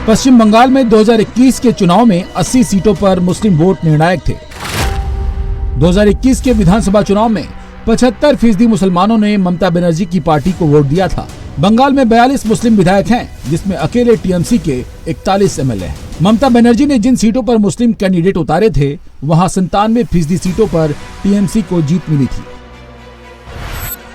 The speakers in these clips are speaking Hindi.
पश्चिम बंगाल में 2021 के चुनाव में 80 सीटों पर मुस्लिम वोट निर्णायक थे। 2021 के विधानसभा चुनाव में 75% मुसलमानों ने ममता बनर्जी की पार्टी को वोट दिया था। बंगाल में 42 मुस्लिम विधायक हैं, जिसमें अकेले टीएमसी के 41 एमएलए हैं। ममता बनर्जी ने जिन सीटों पर मुस्लिम कैंडिडेट उतारे थे, वहां 97% सीटों पर टीएमसी को जीत मिली थी।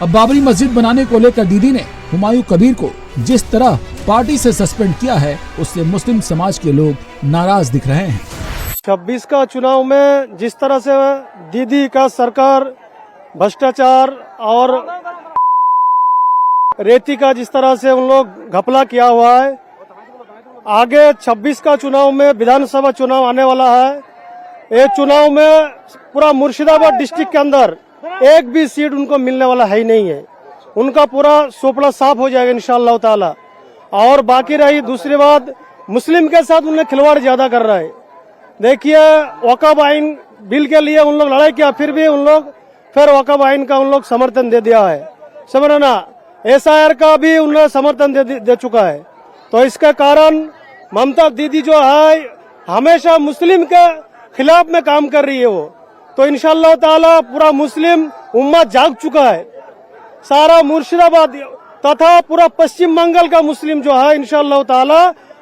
अब बाबरी मस्जिद बनाने को लेकर दीदी ने हुमायूं कबीर को जिस तरह पार्टी से सस्पेंड किया है, उससे मुस्लिम समाज के लोग नाराज दिख रहे हैं। 26 का चुनाव में जिस तरह से दीदी का सरकार भ्रष्टाचार और रेती का जिस तरह से उन लोग घपला किया हुआ है, आगे 26 का चुनाव में विधानसभा चुनाव आने वाला है। ये चुनाव में पूरा मुर्शिदाबाद डिस्ट्रिक्ट के अंदर एक भी सीट उनको मिलने वाला है ही नहीं है। उनका पूरा सोपड़ा साफ हो जाएगा इंशाअल्लाह ताला। और बाकी रही दूसरी बात, मुस्लिम के साथ उन्हें खिलवाड़ ज्यादा कर रहा है। देखिए, वक़्फ़ आइन बिल के लिए उन लोग लड़ाई किया, फिर भी उन लोग फिर वक़्फ़ आइन का उन लोग समर्थन दे दिया है। समझ ना, SIR का भी उन्हें समर्थन दे चुका है। तो इसके कारण ममता दीदी जो है हमेशा मुस्लिम के खिलाफ में काम कर रही है वो। तो इंशाअल्लाह ताला पूरा मुस्लिम उम्मत जाग चुका है। सारा मुर्शिदाबाद तथा पूरा पश्चिम बंगाल का मुस्लिम जो है इंशाअल्लाह ताला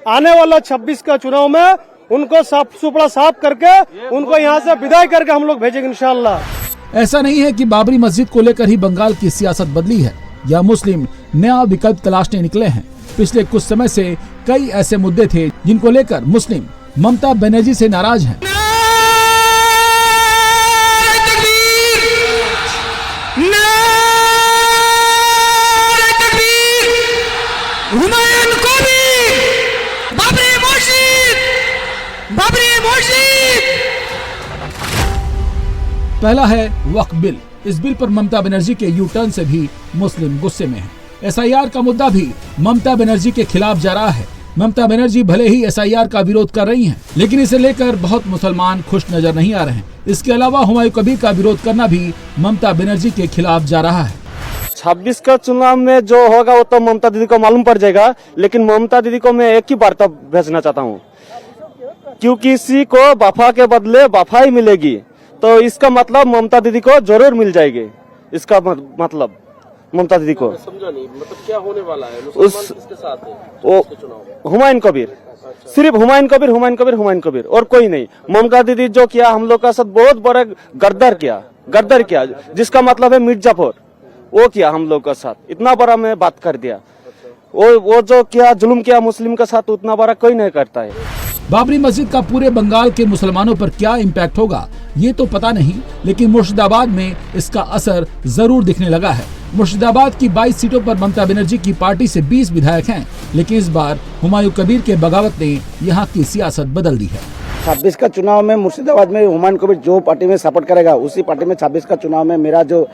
आने वाला 26 का चुनाव में उनको सुपड़ा साफ करके उनको यहाँ से विदाई करके हम लोग भेजेंगे इंशाअल्लाह। ऐसा नहीं है कि बाबरी मस्जिद को लेकर ही बंगाल की सियासत बदली है या मुस्लिम नया विकल्प तलाशने निकले हैं। पिछले कुछ समय से कई ऐसे मुद्दे थे जिनको लेकर मुस्लिम ममता बनर्जी से नाराज हैं। पहला है वक्फ बिल। इस बिल पर ममता बनर्जी के यू टर्न से भी मुस्लिम गुस्से में हैं। SIR का मुद्दा भी ममता बनर्जी के खिलाफ जा रहा है। ममता बनर्जी भले ही SIR का विरोध कर रही हैं, लेकिन इसे लेकर बहुत मुसलमान खुश नजर नहीं आ रहे हैं। इसके अलावा हुमायूं कबीर का विरोध करना भी ममता बनर्जी के खिलाफ जा रहा है। 26 का चुनाव में जो होगा वो तो ममता दीदी को मालूम पड़ जाएगा, लेकिन ममता दीदी को मैं एक ही वार्ता भेजना चाहता हूँ, क्योंकि किसी को वफा के बदले वफा ही मिलेगी, तो इसका मतलब ममता दीदी को जरूर मिल जाएगी। इसका मतलब ममता दीदी को समझा नहीं, मतलब क्या होने वाला है? किसके साथ है? वो हुमायूं कबीर, सिर्फ हुमायूं कबीर और कोई नहीं। ममता दीदी जो किया हम लोग का साथ बहुत बड़ा गद्दार किया, जिसका मतलब है मिर्जापुर, वो किया हम लोग का साथ, इतना बड़ा मैं बात कर दिया। वो जो किया जुल्म किया मुस्लिम का साथ, उतना बड़ा कोई नहीं करता है। बाबरी मस्जिद का पूरे बंगाल के मुसलमानों पर क्या इम्पैक्ट होगा ये तो पता नहीं, लेकिन मुर्शिदाबाद में इसका असर जरूर दिखने लगा है। मुर्शिदाबाद की 22 सीटों पर ममता बनर्जी की पार्टी से 20 विधायक हैं, लेकिन इस बार हुमायूं कबीर के बगावत ने यहाँ की सियासत बदल दी है। 26 का चुनाव में मुर्शिदाबाद में हुमायूं कबीर जो पार्टी में सपोर्ट करेगा, उसी पार्टी में 26 का चुनाव में मेरा जो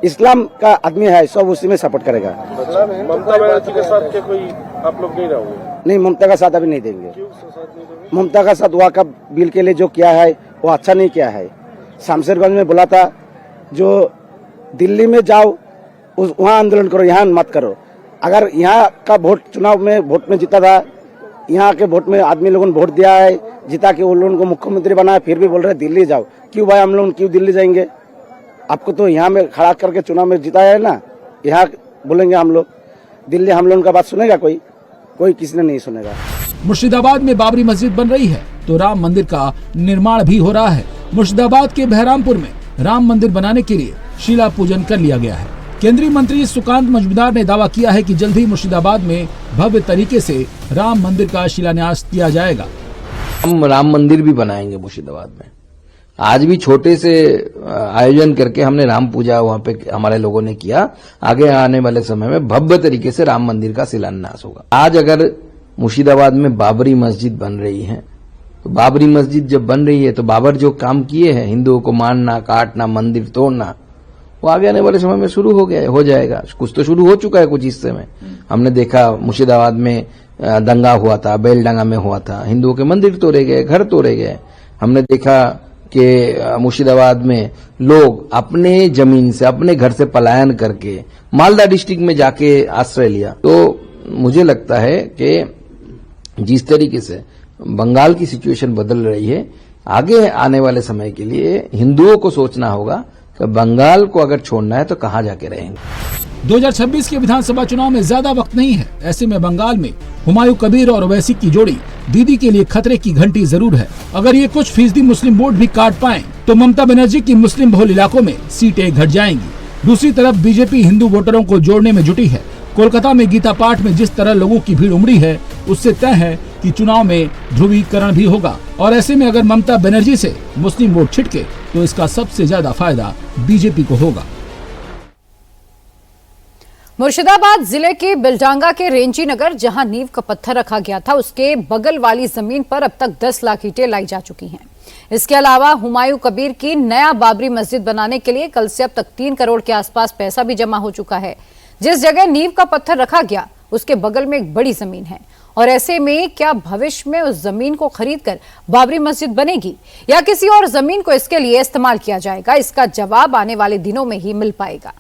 इस्लाम का आदमी है सब उसी में सपोर्ट करेगा। ममता बनर्जी के साथ क्या कोई आप लोग नहीं रहोगे? नहीं, ममता का साथ अभी नहीं देंगे। ममता का साथ वक़्फ़ बिल के लिए जो किया है वो अच्छा नहीं किया है। शमशेरगंज में बोला था जो दिल्ली में जाओ वहाँ आंदोलन करो, यहाँ मत करो। अगर यहाँ का वोट में जीता था, यहाँ के वोट में आदमी लोगों ने वोट दिया है, जीता के उन लोगों को मुख्यमंत्री बनाया, फिर भी बोल रहे दिल्ली जाओ। क्यों भाई, हम लोग क्यों दिल्ली जाएंगे? आपको तो यहाँ में खड़ा करके चुनाव में जिताया है ना, यहाँ बोलेंगे हम लोग दिल्ली, हम लोगों का बात सुनेगा कोई किसी ने नहीं सुनेगा। मुर्शिदाबाद में बाबरी मस्जिद बन रही है तो राम मंदिर का निर्माण भी हो रहा है। मुर्शिदाबाद के बहरामपुर में राम मंदिर बनाने के लिए शिला पूजन कर लिया गया है। केंद्रीय मंत्री सुकांत मजूमदार ने दावा किया है कि जल्द ही मुर्शिदाबाद में भव्य तरीके से राम मंदिर का शिलान्यास किया जाएगा। हम राम मंदिर भी बनाएंगे मुर्शिदाबाद में। आज भी छोटे से आयोजन करके हमने राम पूजा वहां पे हमारे लोगों ने किया। आगे आने वाले समय में भव्य तरीके से राम मंदिर का शिलान्यास होगा। आज अगर मुर्शिदाबाद में बाबरी मस्जिद बन रही है, तो बाबरी मस्जिद जब बन रही है तो बाबर जो काम किए हैं, हिंदुओं को मारना, काटना, मंदिर तोड़ना, वो आगे आने वाले समय में शुरू हो जाएगा। कुछ तो शुरू हो चुका है कुछ हिस्से में। हमने देखा मुर्शिदाबाद में दंगा हुआ था, बेलडंगा में हुआ था, हिंदुओं के मंदिर तोड़े गए, घर तोड़े गए। हमने देखा कि मुर्शिदाबाद में लोग अपने जमीन से, अपने घर से पलायन करके मालदा डिस्ट्रिक्ट में जाके आश्रय लिया। तो मुझे लगता है कि जिस तरीके से बंगाल की सिचुएशन बदल रही है, आगे आने वाले समय के लिए हिंदुओं को सोचना होगा कि बंगाल को अगर छोड़ना है तो कहां जाके रहेंगे। 2026 के विधानसभा चुनाव में ज्यादा वक्त नहीं है। ऐसे में बंगाल में हुमायूं कबीर और ओवैसी की जोड़ी दीदी के लिए खतरे की घंटी जरूर है। अगर ये कुछ फीसदी मुस्लिम वोट भी काट पाएं, तो ममता बनर्जी की मुस्लिम बहुल इलाकों में सीटें घट जाएंगी। दूसरी तरफ बीजेपी हिंदू वोटरों को जोड़ने में जुटी है। कोलकाता में गीता पाठ में जिस तरह लोगों की भीड़ उमड़ी है, उससे तय है कि चुनाव में ध्रुवीकरण भी होगा। और ऐसे में अगर ममता बनर्जी से मुस्लिम वोट छिटके, तो इसका सबसे ज्यादा फायदा बीजेपी को होगा। मुर्शिदाबाद जिले के बिलडांगा के रेंजी नगर, जहां नींव का पत्थर रखा गया था, उसके बगल वाली जमीन पर अब तक 10 लाख ईंटें लाई जा चुकी हैं। इसके अलावा हुमायूं कबीर की नया बाबरी मस्जिद बनाने के लिए कल से अब तक 3 करोड़ के आसपास पैसा भी जमा हो चुका है। जिस जगह नींव का पत्थर रखा गया, उसके बगल में एक बड़ी जमीन है। और ऐसे में क्या भविष्य में उस जमीन को खरीदकर बाबरी मस्जिद बनेगी या किसी और जमीन को इसके लिए इस्तेमाल किया जाएगा, इसका जवाब आने वाले दिनों में ही मिल पाएगा।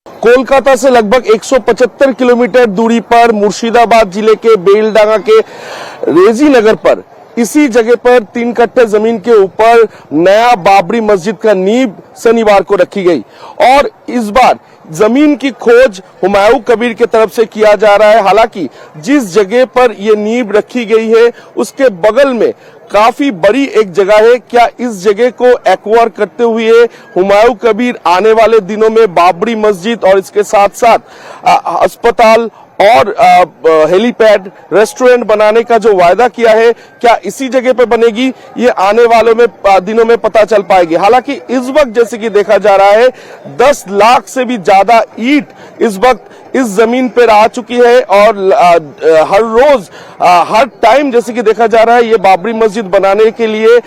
कोलकाता से लगभग 175 किलोमीटर दूरी पर मुर्शिदाबाद जिले के बेलडांगा के रेजी नगर पर इसी जगह पर 3 कट्टे जमीन के ऊपर नया बाबरी मस्जिद का नींव शनिवार को रखी गई। और इस बार जमीन की खोज हुमायूं कबीर की तरफ से किया जा रहा है। हालांकि जिस जगह पर यह नींव रखी गई है, उसके बगल में काफी बड़ी एक जगह है। क्या इस जगह को एक्वायर करते हुए हुमायूं कबीर आने वाले दिनों में बाबरी मस्जिद और इसके साथ साथ अस्पताल और हेलीपैड, रेस्टोरेंट बनाने का जो वायदा किया है, क्या इसी जगह पे बनेगी, ये आने वालों में दिनों में पता चल पाएगी। हालांकि इस वक्त जैसे कि देखा जा रहा है, 10 लाख से भी ज्यादा ईंट इस वक्त इस जमीन पर आ चुकी है। और हर रोज हर टाइम जैसे कि देखा जा रहा है, ये बाबरी मस्जिद बनाने के लिए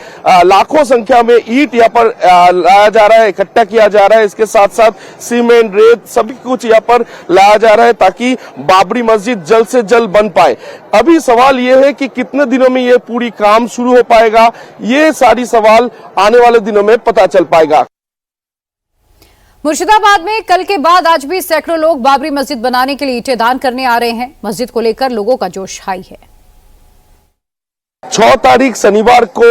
लाखों संख्या में ईंट यहाँ पर लाया जा रहा है, इकट्ठा किया जा रहा है। इसके साथ साथ सीमेंट, रेत सभी कुछ यहाँ पर लाया जा रहा है ताकि बाबरी मस्जिद जल्द से जल्द बन पाए। अभी सवाल यह है कि कितने दिनों में यह पूरी काम शुरू हो पाएगा, ये सारी सवाल आने वाले दिनों में पता चल पाएगा। मुर्शिदाबाद में कल के बाद आज भी सैकड़ों लोग बाबरी मस्जिद बनाने के लिए ईंटें दान करने आ रहे हैं। मस्जिद को लेकर लोगों का जोश हाई है। 6 तारीख शनिवार को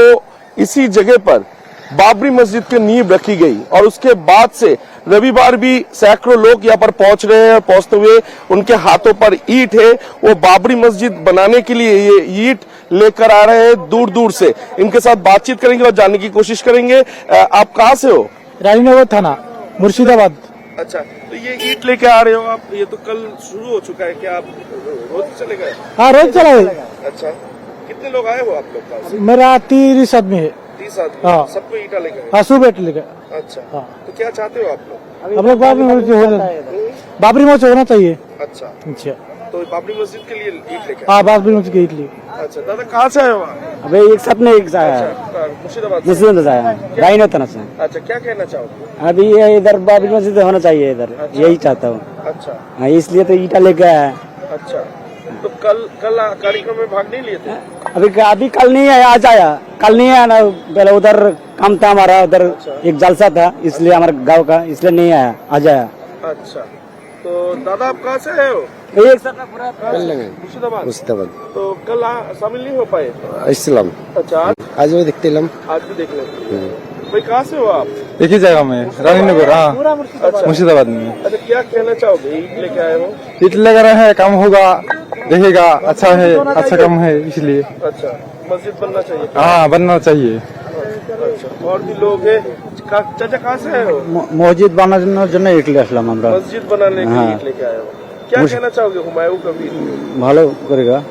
इसी जगह पर बाबरी मस्जिद की नींव रखी गई और उसके बाद से रविवार भी सैकड़ों लोग यहाँ पर पहुंच रहे हैं। पहुंचते हुए उनके हाथों पर ईंट है, वो बाबरी मस्जिद बनाने के लिए ये ईंट लेकर आ रहे हैं दूर दूर से। इनके साथ बातचीत करेंगे और जानने की कोशिश करेंगे। आप कहाँ से हो? रानीनगर थाना, मुर्शिदाबाद। अच्छा, तो ये ईंट लेके आ रहे हो आप? ये तो कल शुरू हो चुका है, क्या आप रोज चले गए? हाँ, रोज चला है। अच्छा, कितने लोग आए हो आप लोग? मेरा 30 आदमी है। 30 आदमी? हाँ। सबको ईंटा लेके? हाँ, सुबह लेके। अच्छा, हाँ। तो क्या चाहते हो आप लोग? हम लोग बाबरी मस्जिद होना चाहिए। अच्छा, अच्छा, तो बाबरी मस्जिद के लिए ईंट लेके? हाँ, बाबरी मस्जिद की ईंट ली। अच्छा, दादा कहाँ से आए हो आप? अबे एक साथ में एक आया मुर्शिदाबाद? मुस्लिम आया राइन होता से। अच्छा, क्या कहना चाहोगे? अभी ये इधर बाबरी मस्जिद होना चाहिए इधर। अच्छा। यही चाहता हूँ। अच्छा, हाँ, इसलिए तो ईटा लेके आया है। अच्छा, तो कल कार्यक्रम में भाग नहीं लिए थे? अभी कल नहीं आया, आज आया। कल नहीं आया ना, पहले उधर काम था हमारा, उधर एक जलसा था, इसलिए हमारे गांव का, इसलिए नहीं आया, आज आया। अच्छा, तो दादा आप कहाँ से आए हो? एक साथ मुर्शिदाबाद? मुर्शिदाबाद। तो कल शामिल नहीं हो पाए? इस्लाम। अच्छा, आज भी देखते हम। आज भी देख लेते। भाई कहाँ से हो आप? एक ही जगह में, रानीनगर। हाँ, मुर्शिदाबाद में। अच्छा, क्या कहना चाहोगे? ईंट लेके आए हो? ईट लगा रहा है, काम होगा, देखेगा, अच्छा है, अच्छा काम है, इसलिए। अच्छा, मस्जिद बनना चाहिए? हाँ, बनना चाहिए। अच्छा, और भी लोग हैं। चाचा कहाँ से आए हो? मस्जिद बनाने जন্য ईट ले আসলাম আমরা। मस्जिद बनाने के लिए ईंट लेके आए हो। क्या कहना चाहोगे हुमायूं कबीर? ভালো করেगा।